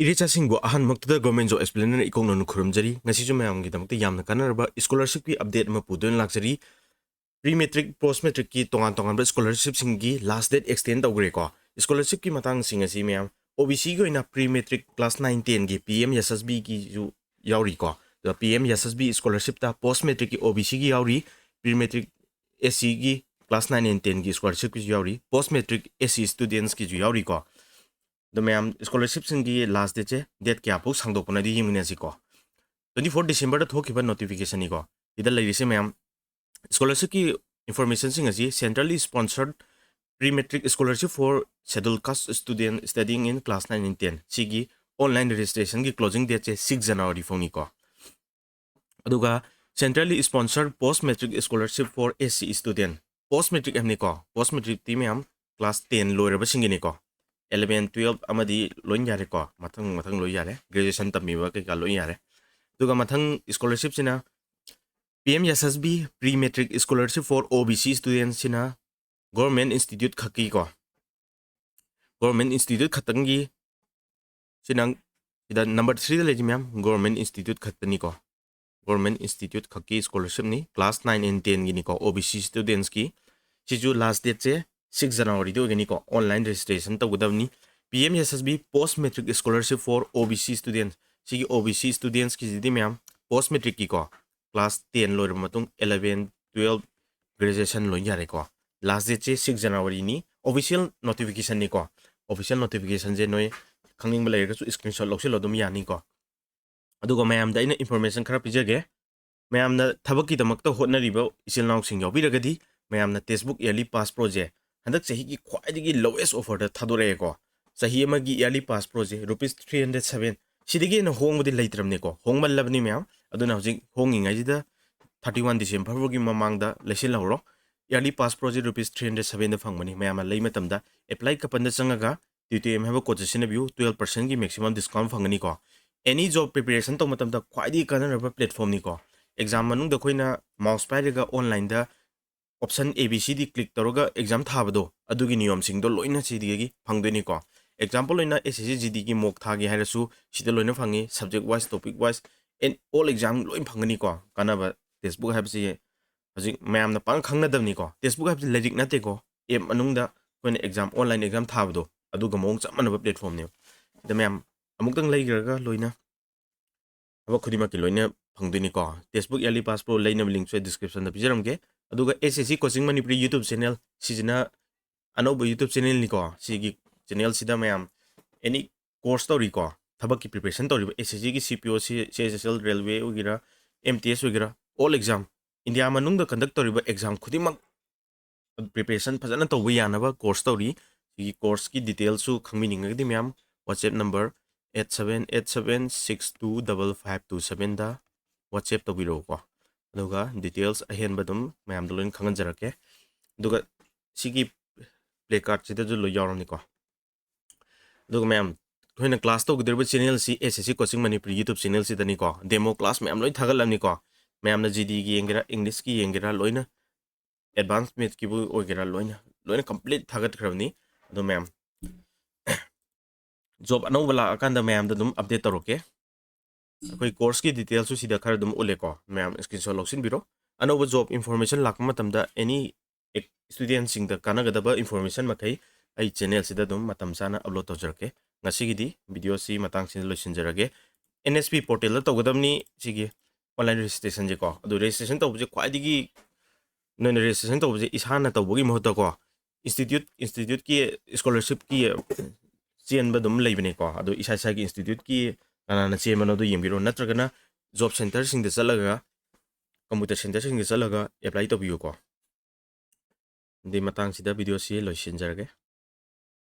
Iricha Singbo ahan maktada government job explainer ikong nonu khurumjari ngasi ju mayam gi damte yamna kanarba scholarship ki update ma pudon lakjari pre matric post matric ki tongan tongan ba scholarship singi last date extend tawgre ko scholarship ki matang sing asi mayam OBC go ina pre matric class 9 10 gi PM SSB ki ju yauri ko the PM SSB scholarship ta post matric ki OBC gi yauri pre matric SC gi class 9 and 10 gi scholarship ki yauri post matric SC students ki ju yauri ko the ma'am scholarship singi last date kya po sang do pona di yimne si ko 24 December da thoki ba notification ni ko ida lai se ma'am scholarship ki information sing asi centrally sponsored pre-matric scholarship for scheduled caste student studying in class 9 and 10 sigi online registration ki closing date 6 January phone ni ko aduga centrally sponsored post matric scholarship for SC student post matric amni ko post matric ti ma'am class 10 lower ba singi ni ko 11 12 amadi loin yare ko mathang loi yare graduation tammi ba ke ka loi yare duga mathang scholarship sina PM SSB pre matric scholarship for OBC students sina government institute khaki ko government institute khatangi sinang ida number 3 da leji ma'am government institute khatani ko government institute khaki scholarship ni class 9 and 10 gi ni ko OBC students ki siju last date 6 January do gani ko online registration to gudavni PM SSB post matric scholarship for OBC students sigi OBC students ki jidi ma'am post matric ki ko class 10 loir matung 11 12 graduation lo yare ko last date 6 January ni official notification ni ko official notification je noi khangning ba leir su screenshot lokse lo dum yani ko adugo ma'am da ina information khara pijage ma'am na thabaki damakta hotna riba isil naw sing yobi ragadi ma'am na textbook yearly pass project handak sahi ki khwaidigi lowest offer da thadore ko sahi amagi yearly pass project rupees 307 sidigi na hongmudi leitramne ko hongmal labni ma'am aduna hojik hongi ngai da 31 December gi mamang da lesil lawro yearly pass project rupees 307 da phangmani ma'am lei matam da apply kapan da changaga TTM have quotation view 12% gi maximum discount phangani ko any job preparation to matam da khwaidi kanaraba platform ni ko exam manung da khoina mouse pad ga online da option ABCD click तरोगा exam थाबदो अदुगी नियम सिंगदो लोइना सिदिगी फंगदोनी को example लोइना SSC GD की mock थागे हारसु सिदा लोइना फंगी subject wise topic wise and all exam लोइन फंगनी को कानाबा textbook हाबसी हजिक मैम ना पांग खंगनदबनी को textbook हाबसी लॉजिक नते को ए मनुंगदा कोइन exam online exam थाबदो अदुगा मोंग चमनबा platform ने द मैम अमुक्तंग लैगरगा लोइना अब खुदिमा की लोइना फंगदोनी को textbook yearly pass pro लेना लिंक से description दा पिजरमगे अदुगा SSC coaching Manipuri YouTube channel सिजना अनोब YouTube channel निको सिगी channel सिदा मैम एनी कोर्स तो रिको थबक की प्रिपरेशन तो रिबो SSC की CPO CSSL रेलवे वगैरह MTS वगैरह ऑल एग्जाम इंडिया मनुंग द कंडक्ट तो रिबो एग्जाम खुदिमक प्रिपरेशन फजन तो वे यानबा कोर्स तो री सिगी कोर्स की डिटेल्स सु खंगमिनिंगदी मैम WhatsApp नंबर 8787625527 दा WhatsApp तो बिरो को अदुगा डिटेल्स अहेन बदम मैम दलोइन खंगन जरके अदुगा सिगी प्ले कार्ड सिदा जो लो यावरनी को अदुगा मैम होइना क्लास तो गदरबा चैनल सी SSC coaching Manipuri YouTube channel सिदनी को डेमो क्लास मैम लोइ थागलमनी को मैम ना GD की येंगेरा इंग्लिश की येंगेरा लोइना एडवांस मैथ की बु ओगेरा लोइना कंप्लीट थागत खरबनी अदु मैम जॉब अनौबला अकांदा मैम द दुम अपडेट तरोके अखोई कोर्स की डिटेल्स सिदा खर दुम उलेको मैम स्क्रीनशॉट लॉक्सिन बिरो अनौब जॉब इंफॉर्मेशन लाक मतमदा एनी स्टूडेंट सिंग द कानागदबा इंफॉर्मेशन मखै आई चैनल सिदा दुम मतम साना अपलोड तौजरके ngasigiदी वीडियो सी मतंग सिन लोइसिनजरगे NSP पोर्टल द तौगदमनी सिगी ऑनलाइन रजिस्ट्रेशन जे को अदु रजिस्ट्रेशन तौबजे क्वाइदिगी नोन रजिस्ट्रेशन तौबजे इसाना तौबगी महत को इंस्टीट्यूट की स्कॉलरशिप की चेन बदम लेबने को अदु इसा इसा की इंस्टीट्यूट की काना चेन मनोदो येंबिरो नत्रगना जॉब सेंटर सिंग द चलगा कंप्यूटर सेंटर सिंग द चलगा अप्लाई तौबियो को दे मतंग सिदा वीडियो सी लोइसिनजरगे